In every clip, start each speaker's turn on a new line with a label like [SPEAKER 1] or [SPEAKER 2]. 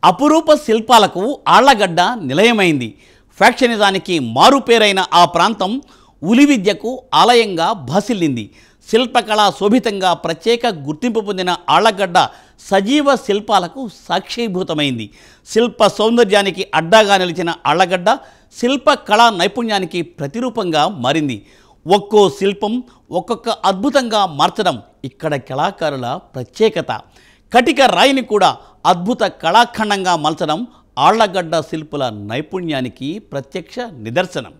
[SPEAKER 1] అపురూప శిల్పాలకు ఆళ్లగడ్డ నిలయమైంది. ఫ్యాక్షనిజానికి మారుపేరైన ఆ ప్రాంతం ఉలి విద్యకు ఆలయంగా భాసిల్లింది. శిల్పకళా శోభితంగా ప్రత్యేక గుర్తింపు పొందిన ఆళ్లగడ్డ సజీవ శిల్పాలకు సాక్షీభూతమైంది. శిల్ప సౌందర్యానికి అడ్డాగా నిలిచిన ఆళ్లగడ్డ శిల్పకళా నైపుణ్యానికి ప్రతిరూపంగా మారింది. ఒక్కో శిల్పం ఒక్కొక్క అద్భుతంగా మార్చడం ఇక్కడ కళాకారుల ప్రత్యేకత. కటిక రాయిని కూడా అద్భుత కళాఖండంగా మలచడం ఆళ్లగడ్డ శిల్పుల నైపుణ్యానికి ప్రత్యక్ష నిదర్శనం.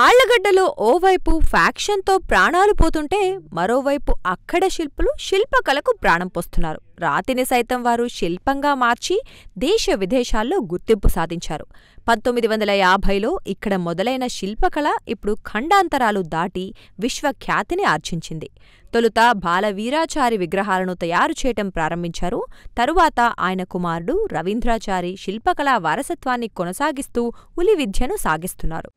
[SPEAKER 2] ఆళ్లగడ్డలో ఓవైపు ఫ్యాక్షన్తో ప్రాణాలు పోతుంటే మరోవైపు అక్కడ శిల్పులు శిల్పకళకు ప్రాణం పోస్తున్నారు. రాతిని సైతం వారు శిల్పంగా మార్చి దేశ విదేశాల్లో గుర్తింపు సాధించారు. 1950లో ఇక్కడ మొదలైన శిల్పకళ ఇప్పుడు ఖండాంతరాలు దాటి విశ్వఖ్యాతిని ఆర్జించింది. తొలుత బాలవీరాచారి విగ్రహాలను తయారు చేయటం ప్రారంభించారు. తరువాత ఆయన కుమారుడు రవీంద్రాచారి శిల్పకళా వారసత్వాన్ని కొనసాగిస్తూ ఉలి విద్యను సాగిస్తున్నారు.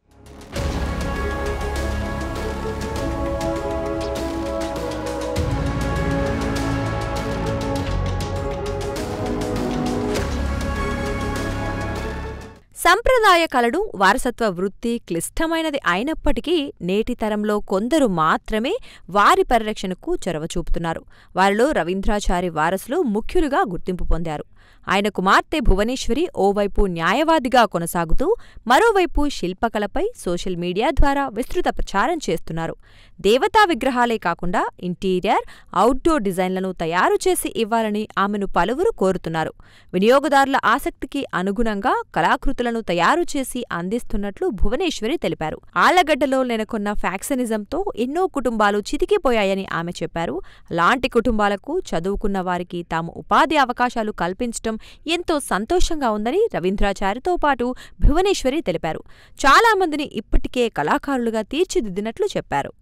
[SPEAKER 2] సంప్రదాయ కళను వారసత్వ వృత్తి క్లిష్టమైనది అయినప్పటికీ నేటి తరంలో కొందరు మాత్రమే వారి పరిరక్షణకు చొరవ చూపుతున్నారు. వారిలో రవీంద్రాచారి వారసులు ముఖ్యులుగా గుర్తింపు పొందారు. ఆయన కుమార్తె భువనేశ్వరి ఓవైపు న్యాయవాదిగా కొనసాగుతూ మరోవైపు శిల్పకళపై సోషల్ మీడియా ద్వారా విస్తృత ప్రచారం చేస్తున్నారు. దేవతా విగ్రహాలే కాకుండా ఇంటీరియర్, అవుట్డోర్ డిజైన్లను తయారు చేసి ఇవ్వాలని ఆమెను పలువురు కోరుతున్నారు. వినియోగదారుల ఆసక్తికి అనుగుణంగా కళాకృతులను తయారు చేసి అందిస్తున్నట్లు భువనేశ్వరి తెలిపారు. ఆళ్లగడ్డలో నెలకొన్న ఫ్యాక్షనిజంతో ఎన్నో కుటుంబాలు చితికిపోయాయని ఆమె చెప్పారు. అలాంటి కుటుంబాలకు చదువుకున్న వారికి తాము ఉపాధి అవకాశాలు కల్పించడం ఎంతో సంతోషంగా ఉందని రవీంద్రాచారితో పాటు భువనేశ్వరి తెలిపారు. చాలా మందిని ఇప్పటికే కళాకారులుగా తీర్చిదిద్దినట్లు చెప్పారు.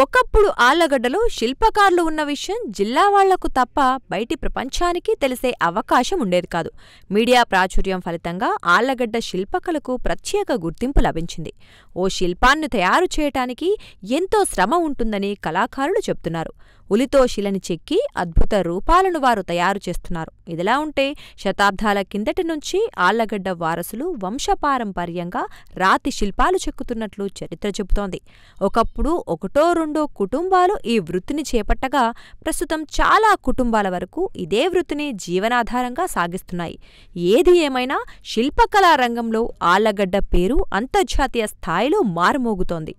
[SPEAKER 2] ఒకప్పుడు ఆళ్లగడ్డలో శిల్పకారులు ఉన్న విషయం జిల్లా వాళ్లకు తప్ప బయటి ప్రపంచానికి తెలిసే అవకాశం ఉండేది కాదు. మీడియా ప్రాచుర్యం ఫలితంగా ఆళ్లగడ్డ శిల్పకళకు ప్రత్యేక గుర్తింపు లభించింది. ఓ శిల్పాన్ని తయారు చేయటానికి ఎంతో శ్రమ ఉంటుందని కళాకారులు చెప్తున్నారు. ఉలితో శిలని చెక్కి అద్భుత రూపాలను వారు తయారు చేస్తున్నారు. ఇదిలా ఉంటే శతాబ్దాల కిందటి నుంచి ఆళ్లగడ్డ వారసులు వంశపారంపర్యంగా రాతి శిల్పాలు చెక్కుతున్నట్లు చరిత్ర చెబుతోంది. ఒకప్పుడు ఒకటో రెండో కుటుంబాలు ఈ వృత్తిని చేపట్టగా ప్రస్తుతం చాలా కుటుంబాల వరకు ఇదే వృత్తిని జీవనాధారంగా సాగిస్తున్నాయి. ఏది ఏమైనా శిల్పకళా రంగంలో ఆళ్లగడ్డ పేరు అంతర్జాతీయ స్థాయిలో మారుమోగుతోంది.